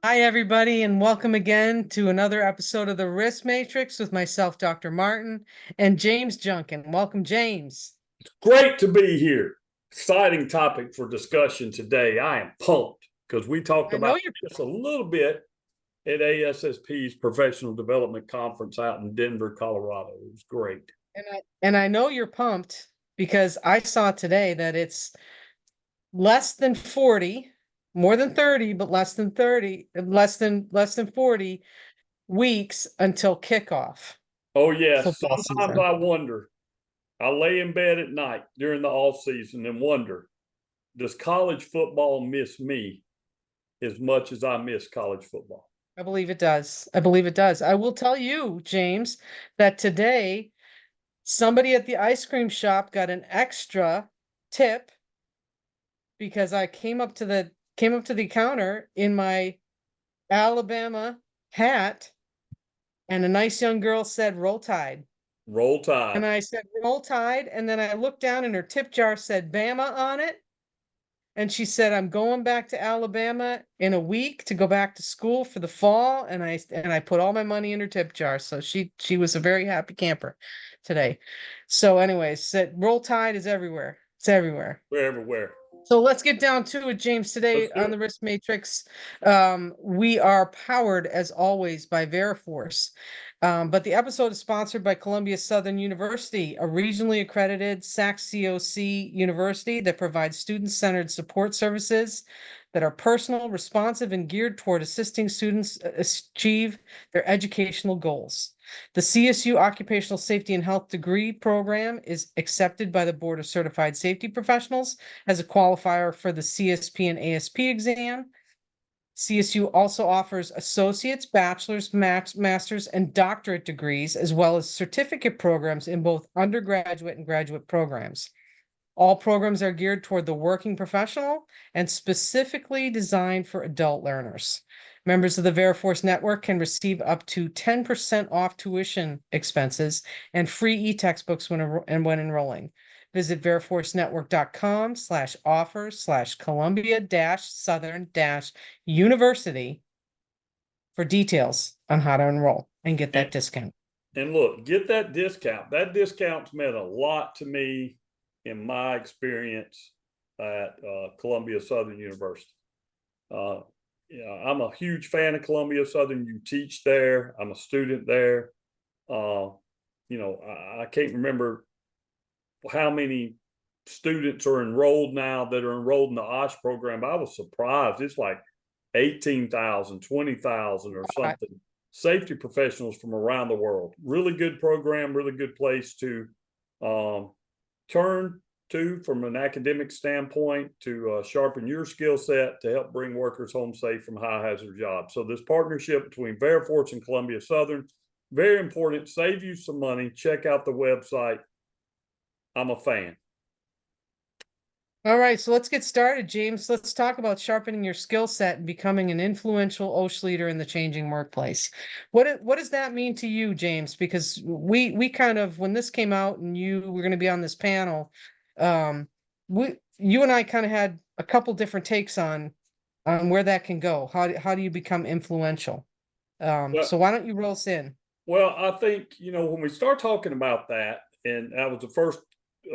Hi, everybody, and welcome again to another episode of the Risk Matrix with myself, Dr. Martin, and James Junkin. Welcome, James. Great to be here. Exciting topic for discussion today. I am pumped because we talked I know about you're, this a little bit at ASSP's Professional Development Conference out in Denver, Colorado. It was great. and I know you're pumped because I saw today that it's less than 40, more than 30, but less than 30, less than 40 weeks until kickoff Oh, yes. football Sometimes season. I wonder. I lay in bed at night during the off season and wonder, does college football miss me as much as I miss college football? I believe it does. I believe it does. I will tell you, James, that today somebody at the ice cream shop got an extra tip because I came up to the counter in my Alabama hat, and a nice young girl said "Roll Tide." Roll Tide. And I said "Roll Tide," and then I looked down and her tip jar said Bama on it. And she said, "I'm going back to Alabama in a week to go back to school for the fall." And I put all my money in her tip jar. So she was a very happy camper today. So anyways, said Roll Tide is everywhere. It's everywhere. We're everywhere. So let's get down to it, James. Today Let's do on the it. Risk Matrix, we are powered as always by Veriforce. But the episode is sponsored by Columbia Southern University, a regionally accredited SAC-COC university that provides student-centered support services that are personal, responsive, and geared toward assisting students achieve their educational goals. The CSU Occupational Safety and Health degree program is accepted by the Board of Certified Safety Professionals as a qualifier for the CSP and ASP exam. CSU also offers associate's, bachelor's, master's, and doctorate degrees, as well as certificate programs in both undergraduate and graduate programs. All programs are geared toward the working professional and specifically designed for adult learners. Members of the Veriforce Network can receive up to 10% off tuition expenses and free e-textbooks when enrolling. Visit veriforcenetwork.com/offers/Columbia-Southern-University for details on how to enroll and get And, that discount. and look, get that discount. That discount's meant a lot to me in my experience at Columbia Southern University. Uh, I'm a huge fan of Columbia Southern. You teach there. I'm a student there. I can't remember how many students are enrolled now that are enrolled in the OSH program. I was surprised. It's like 18,000, 20,000 or something. Safety professionals from around the world. Really good program, really good place to turn to from an academic standpoint to sharpen your skill set to help bring workers home safe from high hazard jobs. So this partnership between Veriforce and Columbia Southern, very important, save you some money. Check out the website. I'm a fan. All right, so let's get started, James. Let's talk about sharpening your skill set and becoming an influential OSH leader in the changing workplace. What does that mean to you, James? Because we kind of, when this came out and you were going to be on this panel, you and I kind of had a couple different takes on where that can go. How do you become influential? Well, So why don't you roll us in? well, I think, when we start talking about that, and I was the first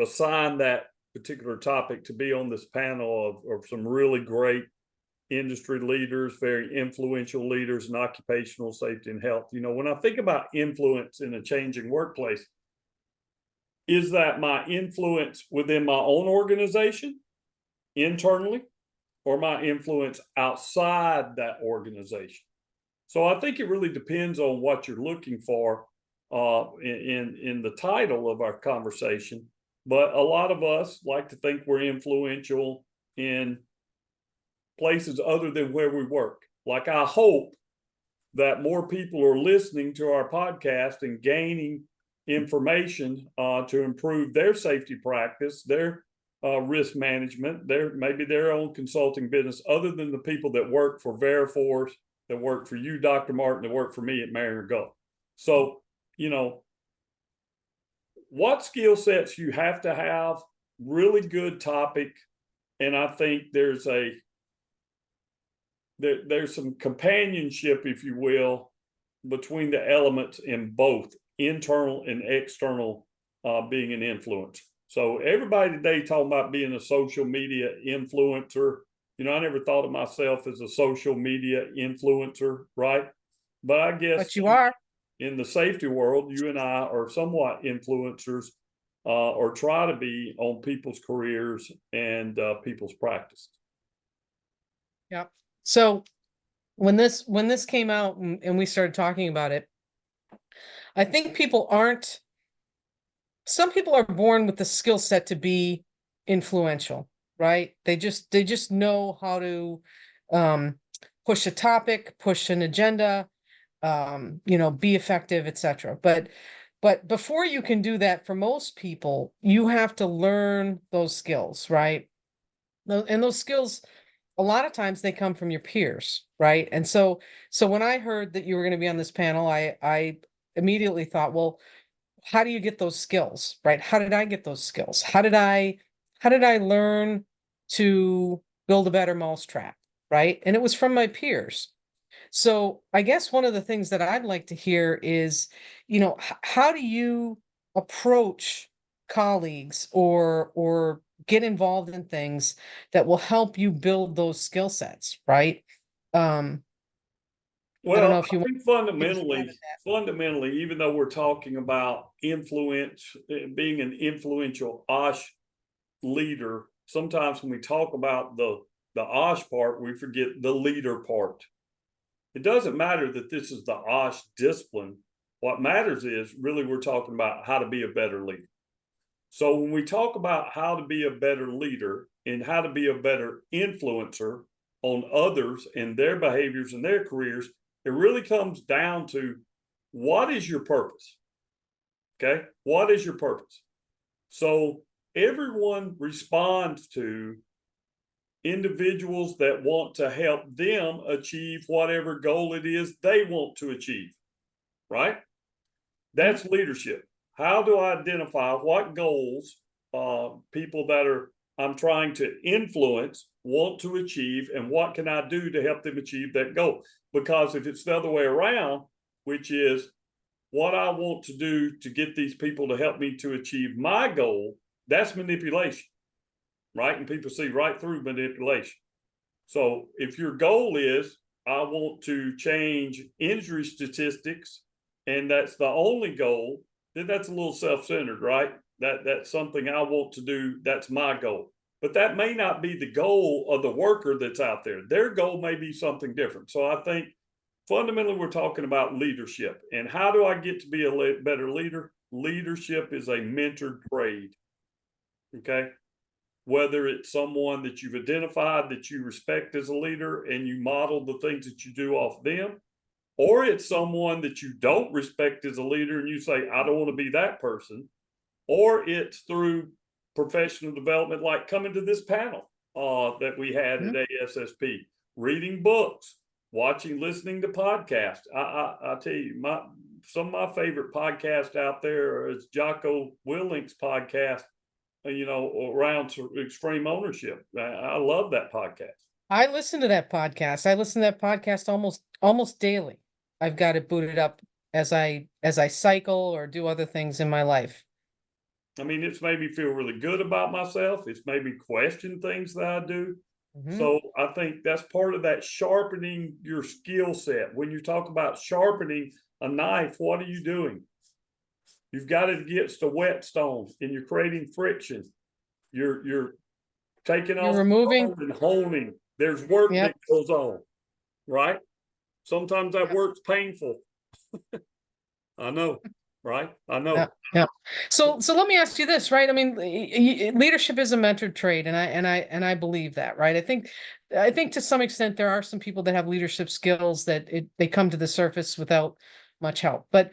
assigned that particular topic to be on this panel of some really great industry leaders, very influential leaders in occupational safety and health. When I think about influence in a changing workplace, is that my influence within my own organization internally or my influence outside that organization? So I think it really depends on what you're looking for in the title of our conversation. But a lot of us like to think we're influential in places other than where we work. Like, I hope that more people are listening to our podcast and gaining information to improve their safety practice, their risk management, maybe their own consulting business, other than the people that work for Veriforce, that work for you, Dr. Martin, that work for me at Mariner Gulf. So, what skill sets you have to have, really good topic. And I think there's a there's some companionship, if you will, between the elements in both internal and external being an influencer. So everybody today talking about being a social media influencer. You know, I never thought of myself as a social media influencer, right? But I guess But you are. in the safety world, you and I are somewhat influencers, or try to be, on people's careers and people's practice. Yeah. So when this came out and we started talking about it, I think some people are born with the skill set to be influential, right? They just know how to push a topic, push an agenda, be effective, etc. But before you can do that, for most people, you have to learn those skills, right? And those skills, a lot of times they come from your peers, right? And so when I heard that you were going to be on this panel, I immediately thought, well, how do you get those skills, right? How did I get those skills? How did I learn to build a better mousetrap, right? And it was from my peers. So I guess one of the things that I'd like to hear is, how do you approach colleagues or get involved in things that will help you build those skill sets, right? Um, I don't know Well, if you I want think to take a stab at fundamentally, even though we're talking about influence, being an influential OSH leader, sometimes when we talk about the OSH part, we forget the leader part. It doesn't matter that this is the OSH discipline. What matters is really we're talking about how to be a better leader. So when we talk about how to be a better leader and how to be a better influencer on others and their behaviors and their careers, it really comes down to what is your purpose? Okay. What is your purpose? So everyone responds to individuals that want to help them achieve whatever goal it is they want to achieve, right? That's leadership. How do I identify what goals people that I'm trying to influence want to achieve, and what can I do to help them achieve that goal? Because if it's the other way around, which is what I want to do to get these people to help me to achieve my goal, that's manipulation, right? And people see right through manipulation. So if your goal is, I want to change injury statistics, and that's the only goal, then that's a little self-centered, right? That's something I want to do. That's my goal. But that may not be the goal of the worker that's out there. Their goal may be something different. So I think fundamentally we're talking about leadership. And how do I get to be a better leader? Leadership is a mentored trade. Okay. Whether it's someone that you've identified that you respect as a leader and you model the things that you do off them, or it's someone that you don't respect as a leader and you say, I don't want to be that person, or it's through professional development, like coming to this panel that we had at ASSP, reading books, listening to podcasts. I tell you, some of my favorite podcasts out there is Jocko Willink's podcast, around extreme ownership. I love that podcast. I listen to that podcast. I listen to that podcast almost daily. I've got it booted up as I cycle or do other things in my life. I mean, it's made me feel really good about myself. It's made me question things that I do. So I think that's part of that sharpening your skill set. When you talk about sharpening a knife, what are you doing? You've got it against a whetstone and you're creating friction. You're taking off Removing. and honing. There's work Yep. that goes on, right? Sometimes that work's painful. I know, right? I know. Yeah. So let me ask you this, right? I mean, leadership is a mentored trait, and I believe that, right? I think to some extent there are some people that have leadership skills that they come to the surface without much help. But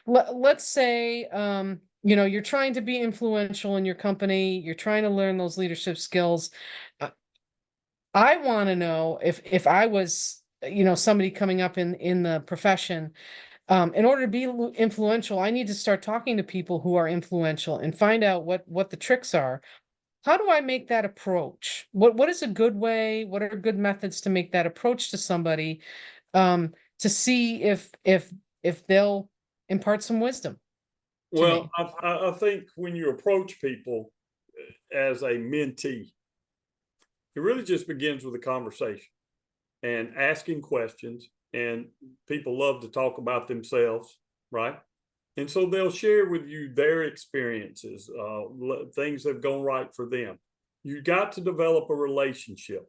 let's say you're trying to be influential in your company, you're trying to learn those leadership skills. I want to know if I was, somebody coming up in the profession, in order to be influential, I need to start talking to people who are influential and find out what the tricks are how do I make that approach? What is a good way? What are good methods to make that approach to somebody, to see if they'll impart some wisdom to Well, me? I think when you approach people as a mentee, it really just begins with a conversation and asking questions. And people love to talk about themselves, right? And so they'll share with you their experiences, things that have gone right for them. You got to develop a relationship.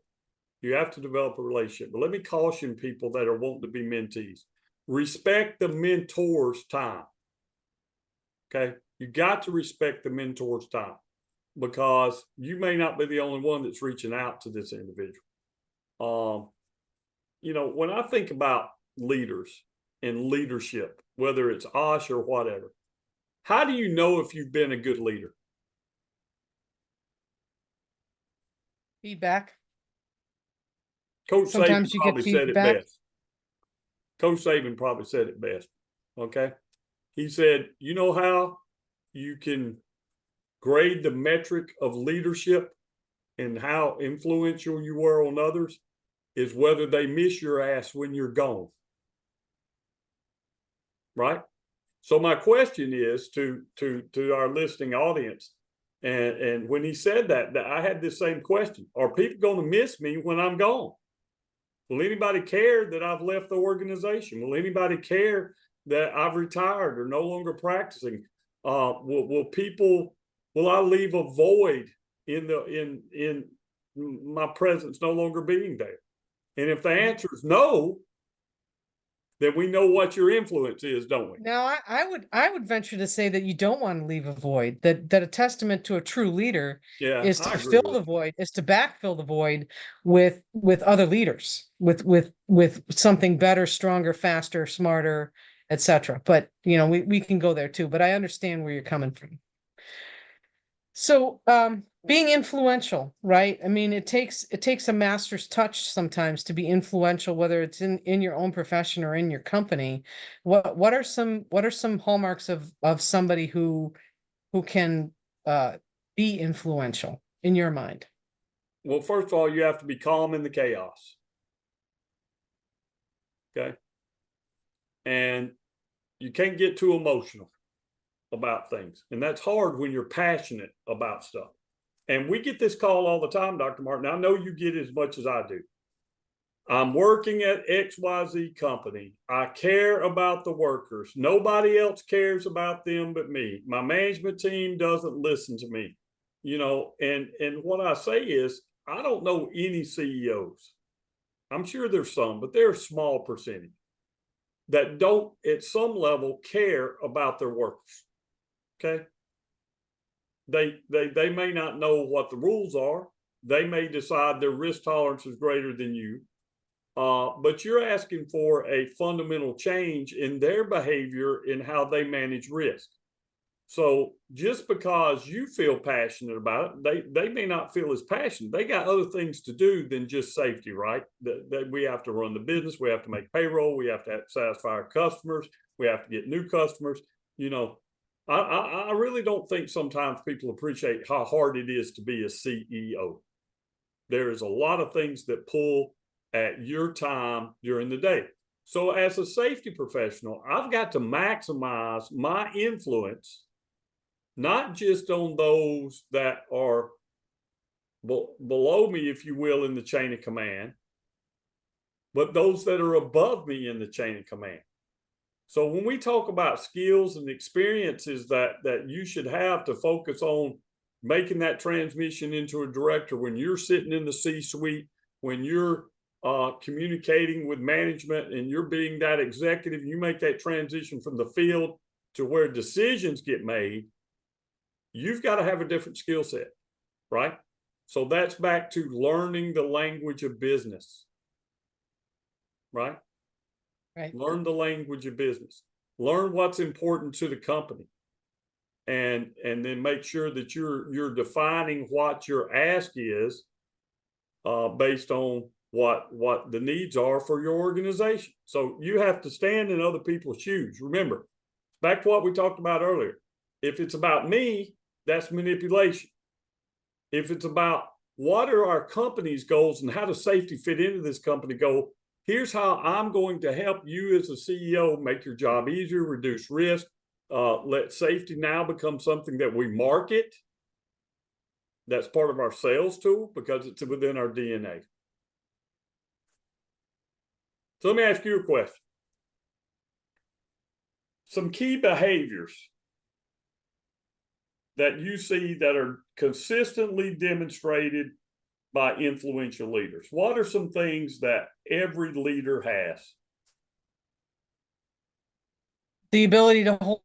You have to develop a relationship. But let me caution people that are wanting to be mentees. Respect the mentor's time. Okay. You got to respect the mentor's time, because you may not be the only one that's reaching out to this individual. When I think about leaders and leadership, whether it's OSH or whatever, how do you know if you've been a good leader? Feedback. Coach Saban Sometimes you get probably said it feedback. best. Coach Saban probably said it best. Okay. He said, you know how you can grade the metric of leadership and how influential you were on others is whether they miss your ass when you're gone. Right? So my question is to our listening audience, and when he said that I had this same question: are people going to miss me when I'm gone? Will anybody care that I've left the organization? Will anybody care that I've retired or no longer practicing? Will I leave a void in my presence no longer being there? And if the answer is no, then we know what your influence is, don't we? Now, I would venture to say that you don't want to leave a void. That a testament to a true leader Yeah, is I to agree fill with the void, is to backfill the void with other leaders, with something better, stronger, faster, smarter, etc. But we can go there too. But I understand where you're coming from. So, being influential, right? I mean, it takes a master's touch sometimes to be influential, whether it's in your own profession or in your company. What are some hallmarks of somebody who can be influential in your mind? Well, first of all, you have to be calm in the chaos. Okay. And you can't get too emotional about things. And that's hard when you're passionate about stuff. And we get this call all the time, Dr. Martin. I know you get it as much as I do. I'm working at XYZ company. I care about the workers. Nobody else cares about them but me. My management team doesn't listen to me. And what I say is, I don't know any CEOs. I'm sure there's some, but they're a small percentage that don't at some level care about their workers. Okay. They may not know what the rules are. They may decide their risk tolerance is greater than you. But you're asking for a fundamental change in their behavior in how they manage risk. So just because you feel passionate about it, they may not feel as passionate. They got other things to do than just safety, right? That we have to run the business. We have to make payroll. We have to satisfy our customers. We have to get new customers. I really don't think sometimes people appreciate how hard it is to be a CEO. There is a lot of things that pull at your time during the day. So as a safety professional, I've got to maximize my influence, not just on those that are below me, if you will, in the chain of command, but those that are above me in the chain of command. So when we talk about skills and experiences that you should have to focus on making that transmission into a director, when you're sitting in the C-suite, when you're communicating with management and you're being that executive, you make that transition from the field to where decisions get made, you've got to have a different skill set, right? So that's back to learning the language of business, right? Right. Learn the language of business. Learn what's important to the company, and then make sure that you're defining what your ask is based on what the needs are for your organization. So you have to stand in other people's shoes. Remember, back to what we talked about earlier. If it's about me, that's manipulation. if it's about what are our company's goals and how does safety fit into this company goal, here's how I'm going to help you as a CEO make your job easier, reduce risk, let safety now become something that we market. That's part of our sales tool because it's within our DNA. So let me ask you a question. Some key behaviors that you see that are consistently demonstrated by influential leaders. What are some things that every leader has? The ability to hold,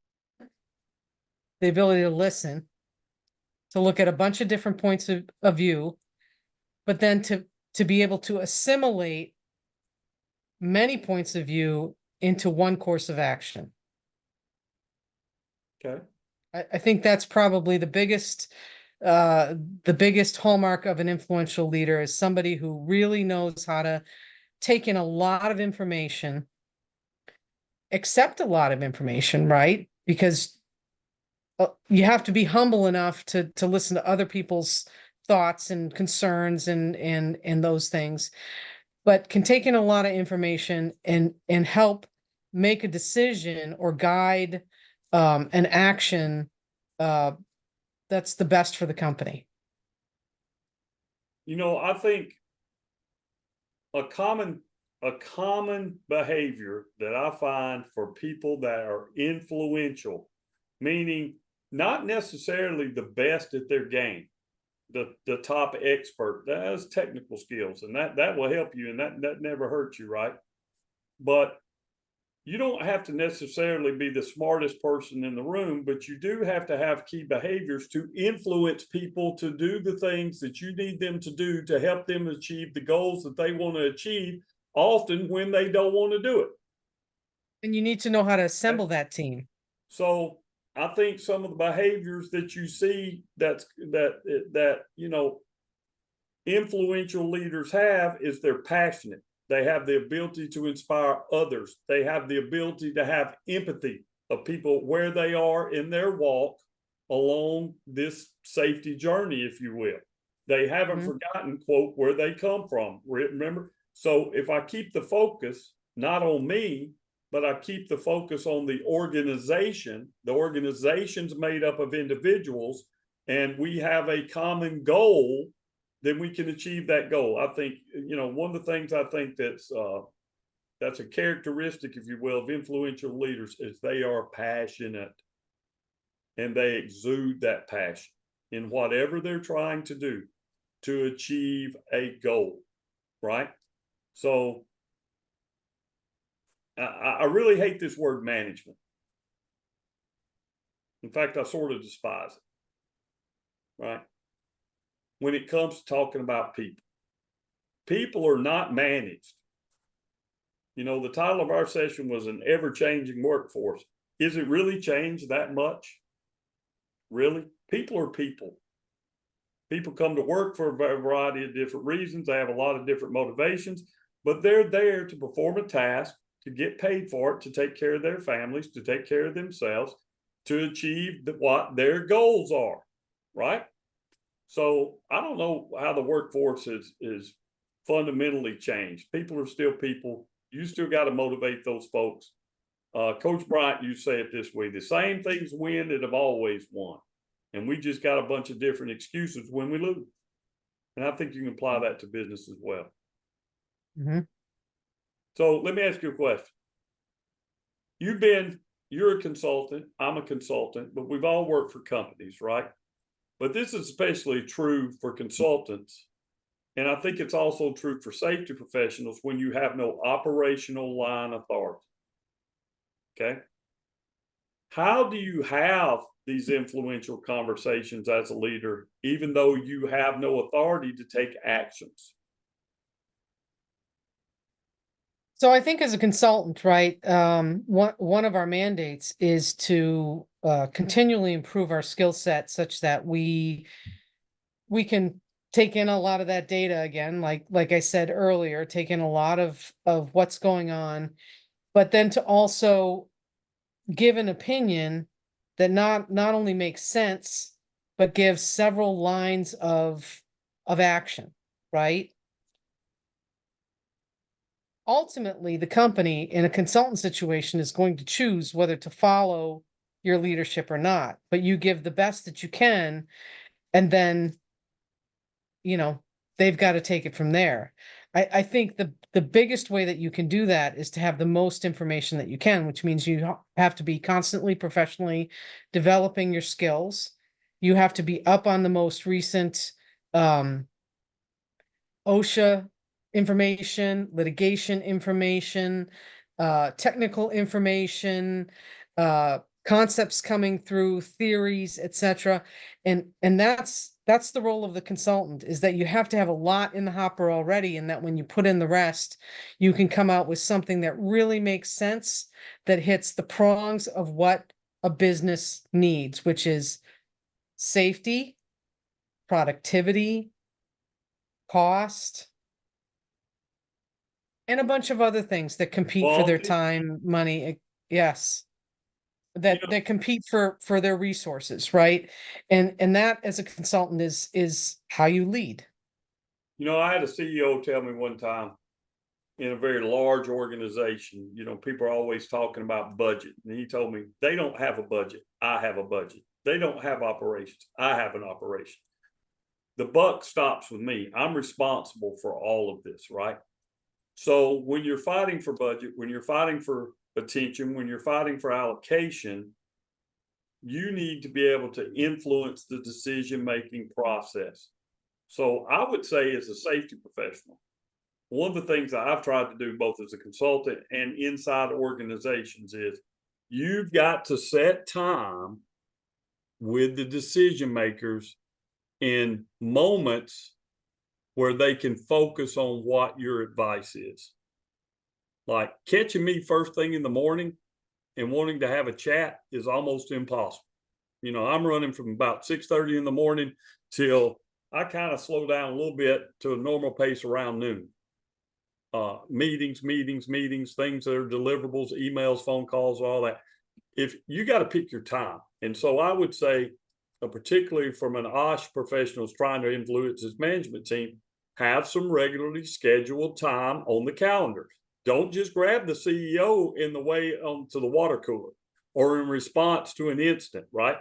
the ability to listen, to look at a bunch of different points of view, but then to be able to assimilate many points of view into one course of action. Okay. I think that's probably the biggest hallmark of an influential leader is somebody who really knows how to take in a lot of information, accept a lot of information, right? Because you have to be humble enough to listen to other people's thoughts and concerns and those things, but can take in a lot of information and help make a decision or guide an action that's the best for the company. You know, I think a common behavior that I find for people that are influential, meaning not necessarily the best at their game, the top expert, that has technical skills, and that will help you, and that never hurts you, right? But you don't have to necessarily be the smartest person in the room, but you do have to have key behaviors to influence people to do the things that you need them to do to help them achieve the goals that they want to achieve, often when they don't want to do it. And you need to know how to assemble that team. So I think some of the behaviors that you see that you know influential leaders have is they're passionate. They have the ability to inspire others. They have the ability to have empathy of people where they are in their walk along this safety journey, if you will. They haven't forgotten, quote, where they come from. Remember? So if I keep the focus not on me, but I keep the focus on the organization's made up of individuals, and we have a common goal, then we can achieve that goal. I think, you know, one of the things I think that's a characteristic, if you will, of influential leaders is they are passionate and they exude that passion in whatever they're trying to do to achieve a goal, right? So I really hate this word management. In fact, I sort of despise it, right? When it comes to talking about people, people are not managed. You know, the title of our session was an ever-changing workforce. Is it really changed that much? Really? People are people. People come to work for a variety of different reasons. They have a lot of different motivations, but they're there to perform a task, to get paid for it, to take care of their families, to take care of themselves, to achieve what their goals are, right? So I don't know how the workforce is fundamentally changed. People are still people. You still got to motivate those folks. Coach Bryant, you say it this way: the same things win that have always won. And we just got a bunch of different excuses when we lose. And I think you can apply that to business as well. So let me ask you a question. You're a consultant, I'm a consultant, but we've all worked for companies, right? But this is especially true for consultants. And I think it's also true for safety professionals when you have no operational line authority. Okay. How do you have these influential conversations as a leader, even though you have no authority to take actions? So I think as a consultant, right, one of our mandates is to continually improve our skill set such that we can take in a lot of that data again, like I said earlier, take in a lot of what's going on, but then to also give an opinion that not only makes sense, but give several lines of action, right? Ultimately, the company in a consultant situation is going to choose whether to follow your leadership or not, but you give the best that you can, and then, you know, they've got to take it from there. I think the biggest way that you can do that is to have the most information that you can, which means you have to be constantly professionally developing your skills. You have to be up on the most recent OSHA information, litigation information, technical information, concepts coming through, theories, etc. And that's the role of the consultant, is that you have to have a lot in the hopper already, and that when you put in the rest, you can come out with something that really makes sense, that hits the prongs of what a business needs, which is safety, productivity, cost, and a bunch of other things that compete for their Quality, time, money. Yes, you that know, that compete for their resources, right? And that, as a consultant, is how you lead. I had a CEO tell me one time, in a very large organization, people are always talking about budget. And he told me, they don't have a budget. I have a budget. They don't have operations. I have an operation. The buck stops with me. I'm responsible for all of this, right? So when you're fighting for budget, when you're fighting for attention, when you're fighting for allocation, you need to be able to influence the decision-making process. So I would say, as a safety professional, one of the things that I've tried to do both as a consultant and inside organizations is you've got to set time with the decision makers in moments where they can focus on what your advice is. Like, catching me first thing in the morning and wanting to have a chat is almost impossible. I'm running from about 6:30 in the morning till I kind of slow down a little bit to a normal pace around noon. Meetings, things that are deliverables, emails, phone calls, all that. If you got to pick your time. And so I would say, particularly from an OSH professionals trying to influence his management team, have some regularly scheduled time on the calendar. Don't just grab the CEO in the way to the water cooler or in response to an incident, right?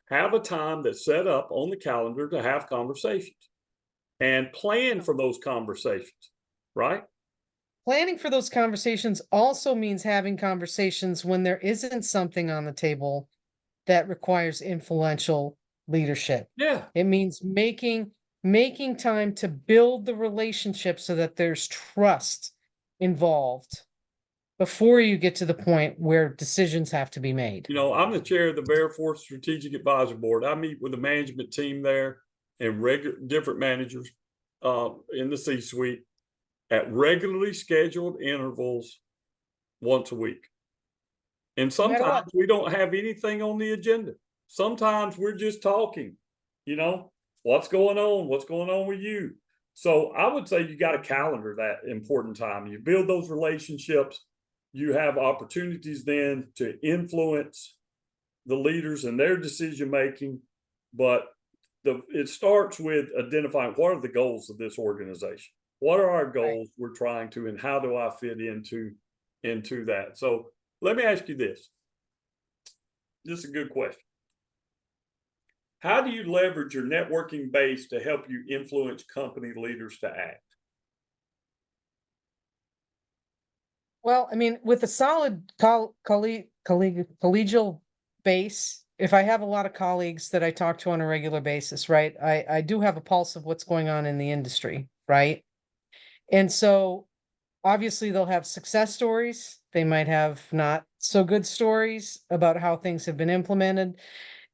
Have a time that's set up on the calendar to have conversations and plan for those conversations, right? Planning for those conversations also means having conversations when there isn't something on the table that requires influential leadership. Yeah. It means making time to build the relationship so that there's trust involved before you get to the point where decisions have to be made. I'm the chair of the Veriforce Strategic Advisor Board. I meet with the management team there and different managers in the C-suite at regularly scheduled intervals once a week. And No matter what. sometimes we don't have anything on the agenda. Sometimes we're just talking, what's going on? What's going on with you? So I would say you got to calendar that important time. You build those relationships. You have opportunities then to influence the leaders and their decision making. But it starts with identifying, what are the goals of this organization? What are our goals we're trying to, and how do I fit into that? So let me ask you this. This is a good question. How do you leverage your networking base to help you influence company leaders to act? Well, I mean, with a solid collegial base, if I have a lot of colleagues that I talk to on a regular basis, right, I do have a pulse of what's going on in the industry, right? And so obviously they'll have success stories. They might have not so good stories about how things have been implemented.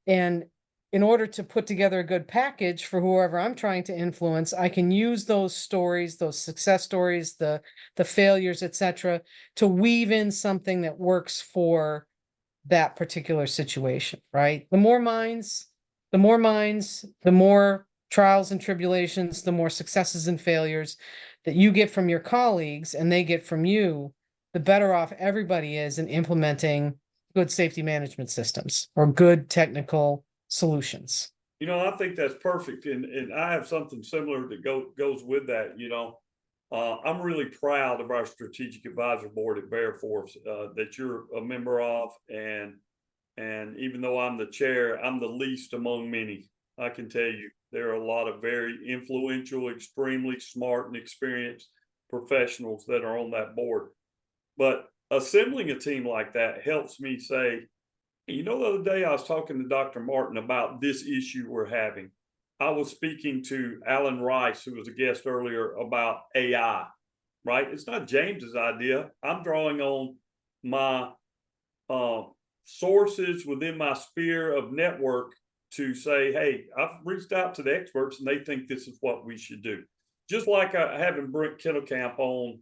And in order to put together a good package for whoever I'm trying to influence, I can use those stories, those success stories, the failures, etc., to weave in something that works for that particular situation, right? The more minds, the more trials and tribulations, the more successes and failures that you get from your colleagues and they get from you, the better off everybody is in implementing good safety management systems or good technical solutions. I think that's perfect, and I have something similar that goes with that. I'm really proud of our strategic advisor board at Veriforce that you're a member of, and even though I'm the chair, I'm the least among many. I can tell you there are a lot of very influential, extremely smart and experienced professionals that are on that board. But assembling a team like that helps me say, the other day I was talking to Dr. Martin about this issue we're having. I was speaking to Alan Rice, who was a guest earlier, about AI, right? It's not James's idea. I'm drawing on my sources within my sphere of network to say, hey, I've reached out to the experts and they think this is what we should do. Just like having Brent Kittlecamp on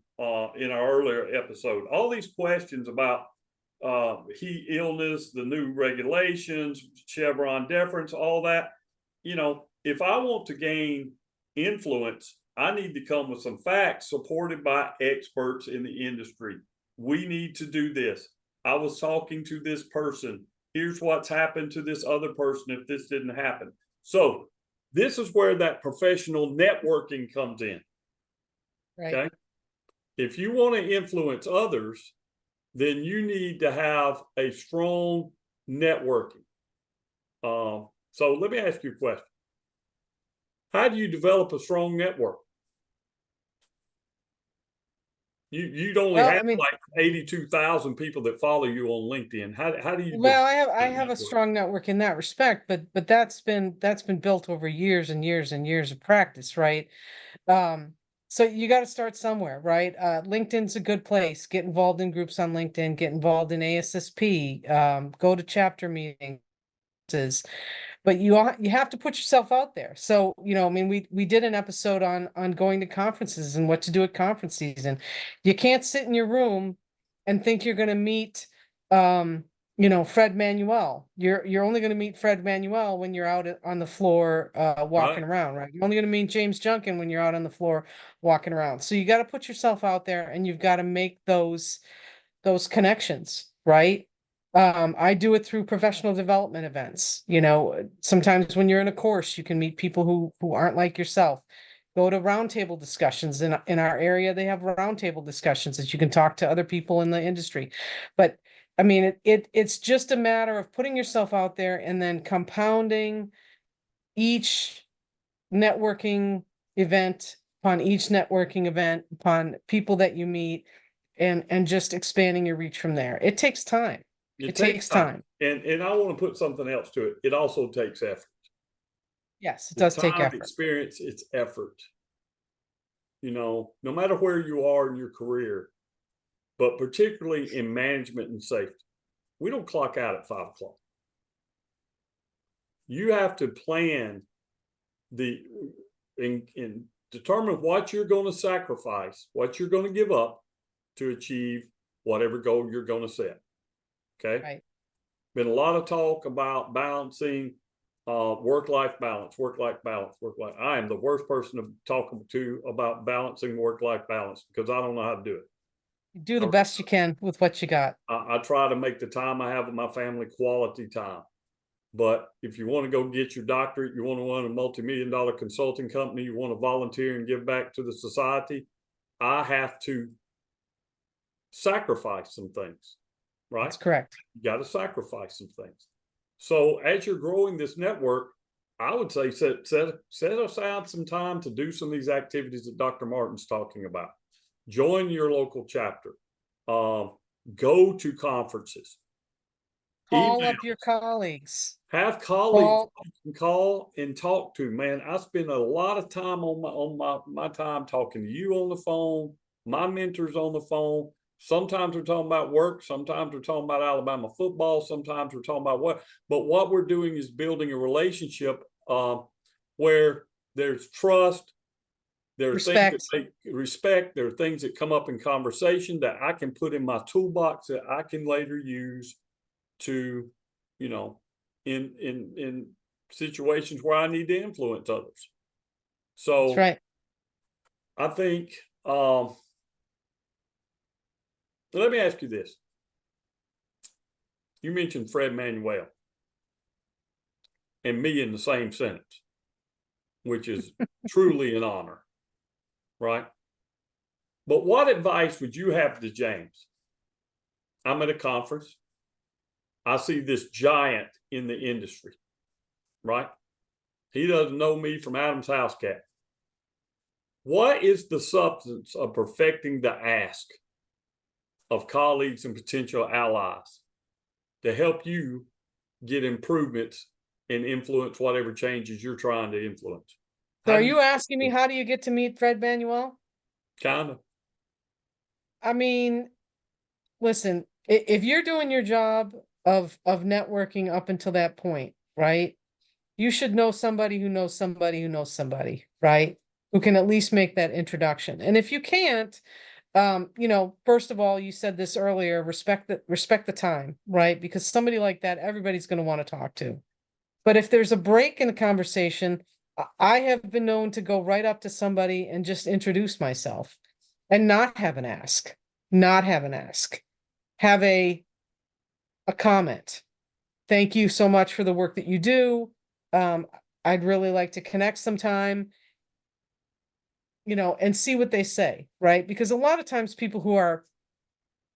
in our earlier episode, all these questions about heat illness, the new regulations, Chevron deference, all that, if I want to gain influence, I need to come with some facts supported by experts in the industry. We need to do this. I was talking to this person. Here's what's happened to this other person if this didn't happen. So this is where that professional networking comes in. Right. Okay. If you want to influence others, then you need to have a strong networking. So let me ask you a question. How do you develop a strong network? You'd only have like 82,000 people that follow you on LinkedIn. How do you? Well, I have a strong network in that respect, but that's been built over years and years and years of practice, right? So you got to start somewhere, right? LinkedIn's a good place. Get involved in groups on LinkedIn, get involved in ASSP, go to chapter meetings. But you have to put yourself out there. So, we did an episode on going to conferences and what to do at conference season. You can't sit in your room and think you're going to meet Fred Manuel. You're only going to meet Fred Manuel when you're out on the floor walking around, right? You're only going to meet James Junkin when you're out on the floor walking around. So you got to put yourself out there and you've got to make those connections, right? I do it through professional development events. Sometimes when you're in a course, you can meet people who aren't like yourself. Go to roundtable discussions in our area. They have roundtable discussions that you can talk to other people in the industry. But I mean, it's just a matter of putting yourself out there and then compounding each networking event upon each networking event upon people that you meet and just expanding your reach from there. It takes time. It takes time. And I want to put something else to it. It also takes effort. Yes, it does take effort. Experience, it's effort. No matter where you are in your career, but particularly in management and safety, we don't clock out at 5 o'clock. You have to plan and determine what you're going to sacrifice, what you're going to give up to achieve whatever goal you're going to set. Okay. Right. Been a lot of talk about balancing work-life balance. I am the worst person to talk to about balancing work-life balance because I don't know how to do it. You do the best you can with what you got. I try to make the time I have with my family quality time. But if you want to go get your doctorate, you want to run a multi-million-dollar consulting company, you want to volunteer and give back to the society, I have to sacrifice some things, right? That's correct. You got to sacrifice some things. So as you're growing this network, I would say set aside some time to do some of these activities that Dr. Martin's talking about. Join your local chapter. Go to conferences. Call up your colleagues. Have colleagues you can call and talk to. Man, I spend a lot of time on my time talking to you on the phone, my mentors on the phone. Sometimes we're talking about work. Sometimes we're talking about Alabama football. Sometimes we're talking about what. But what we're doing is building a relationship where there's trust. There are respect. things that respect. There are things that come up in conversation that I can put in my toolbox that I can later use to, in situations where I need to influence others. So that's right. I think, let me ask you this. You mentioned Fred Manuel. and me in the same sentence, which is truly an honor, right? But what advice would you have to James? I'm at a conference. I see this giant in the industry, right? He doesn't know me from Adam's house cat. What is the substance of perfecting the ask of colleagues and potential allies to help you get improvements and influence whatever changes you're trying to influence? So are you asking me, how do you get to meet Fred Manuel? Kind of. I mean, listen, if you're doing your job of networking up until that point, right? You should know somebody who knows somebody who knows somebody, right? Who can at least make that introduction. And if you can't, first of all, you said this earlier, respect the time, right? Because somebody like that, everybody's going to want to talk to. But if there's a break in the conversation, I have been known to go right up to somebody and just introduce myself and not have an ask, not have an ask, have a comment. Thank you so much for the work that you do. I'd really like to connect sometime, and see what they say, right? Because a lot of times people who are,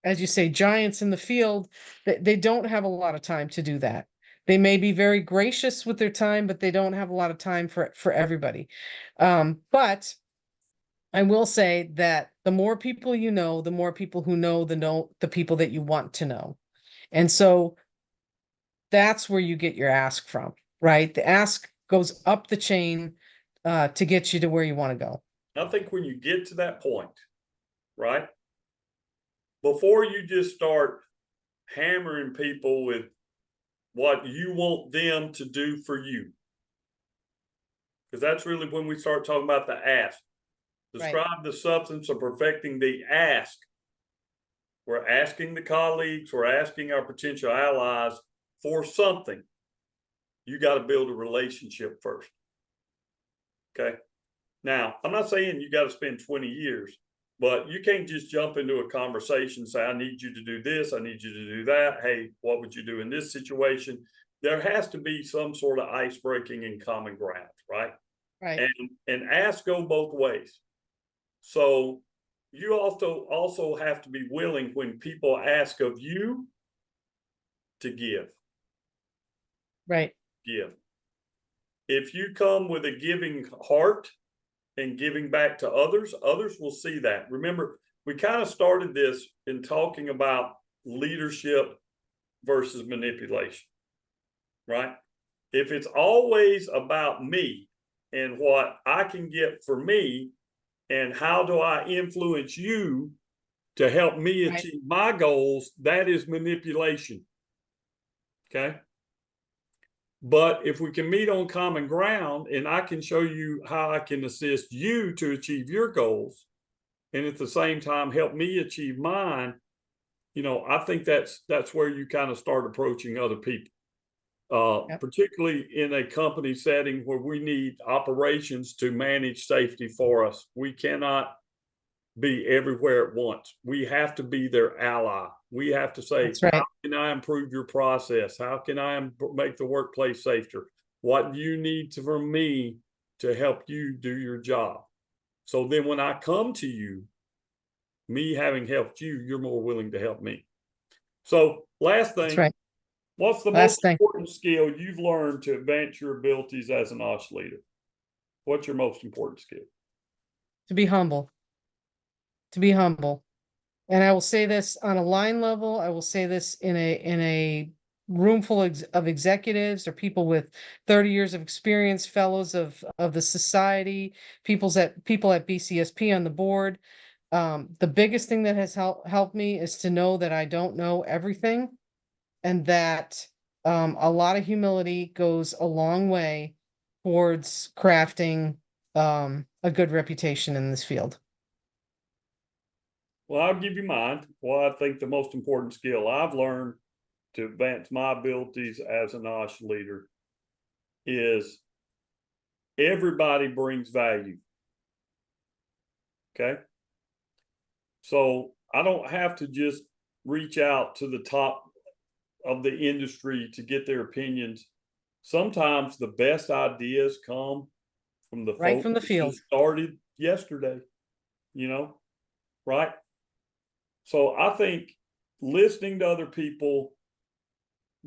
as you say, giants in the field, they don't have a lot of time to do that. They may be very gracious with their time, but they don't have a lot of time for everybody. But I will say that the more people you know, the more people who know the people that you want to know. And so that's where you get your ask from, right? The ask goes up the chain to get you to where you want to go. I think when you get to that point, right, before you just start hammering people with what you want them to do for you, because that's really when we start talking about the ask. Describe right. The substance of perfecting the ask. We're asking the colleagues, we're asking our potential allies for something. You got to build a relationship first. Okay. Now, I'm not saying you got to spend 20 years, but you can't just jump into a conversation and say, I need you to do this, I need you to do that. Hey, what would you do in this situation? There has to be some sort of ice breaking and common ground, right? Right. And ask go both ways. So you also have to be willing when people ask of you to give. Right. Give. If you come with a giving heart and giving back to others, others will see that. Remember, we kind of started this in talking about leadership versus manipulation, right? If it's always about me and what I can get for me and how do I influence you to help me achieve my goals, that is manipulation. Okay. But if we can meet on common ground and I can show you how I can assist you to achieve your goals and at the same time help me achieve mine, I think that's where you kind of start approaching other people, particularly in a company setting where we need operations to manage safety for us. We cannot be everywhere at once. We have to be their ally. We have to say, right. How can I improve your process? How can I make the workplace safer? What do you need from me to help you do your job? So then when I come to you, me having helped you, you're more willing to help me. So last thing, right. What's the most important skill you've learned to advance your abilities as an OSH leader? What's your most important skill? To be humble. To be humble. And I will say this on a line level. I will say this in a room full of executives or people with 30 years of experience, fellows of the society, people at BCSP on the board. The biggest thing that has helped me is to know that I don't know everything, and that a lot of humility goes a long way towards crafting a good reputation in this field. Well, I'll give you mine. Well, I think the most important skill I've learned to advance my abilities as an OSH leader is everybody brings value. Okay. So I don't have to just reach out to the top of the industry to get their opinions. sometimes the best ideas come from the Right folks from the that field. just started yesterday, right? So I think listening to other people,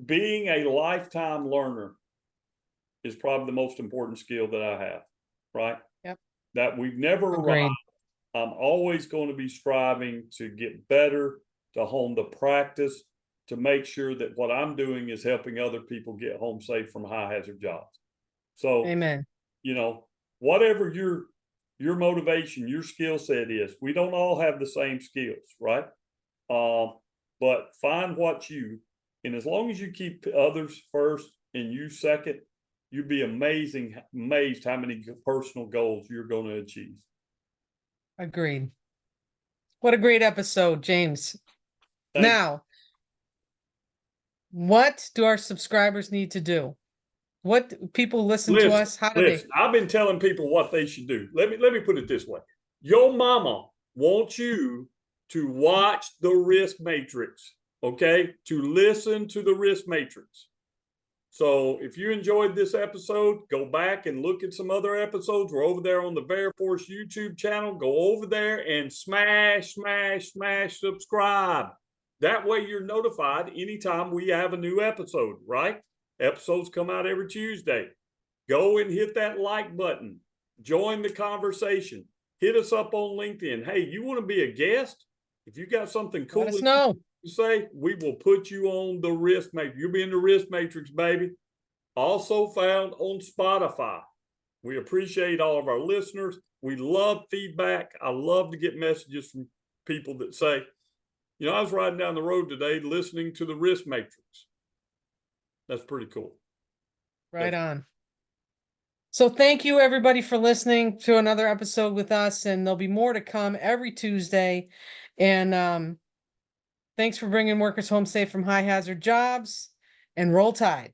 being a lifetime learner is probably the most important skill that I have, right? Yep. That we've never arrived. Agreed. I'm always going to be striving to get better, to hone the practice, to make sure that what I'm doing is helping other people get home safe from high hazard jobs. So, Amen. Whatever your motivation, your skill set is, we don't all have the same skills, right? But find and as long as you keep others first and you second, you'd be amazed how many personal goals you're going to achieve. Agreed. What a great episode, James. Now, what do our subscribers need to do? What people listen to us? How do they? Listen, I've been telling people what they should do. Let me put it this way. Your mama wants you to watch the risk matrix, okay? To listen to the risk matrix. So if you enjoyed this episode, go back and look at some other episodes. We're over there on the Veriforce YouTube channel. Go over there and smash subscribe. That way you're notified anytime we have a new episode, right? Episodes come out every Tuesday. Go and hit that like button. Join the conversation. Hit us up on LinkedIn. Hey, you want to be a guest? If you got something cool Let us know. to say, we will put you on the risk matrix. You'll be in the risk matrix, baby. Also found on Spotify. We appreciate all of our listeners. We love feedback. I love to get messages from people that say, I was riding down the road today listening to the risk matrix. That's pretty cool. Right on. So thank you everybody for listening to another episode with us, and there'll be more to come every Tuesday. And thanks for bringing workers home safe from high hazard jobs, and roll tide.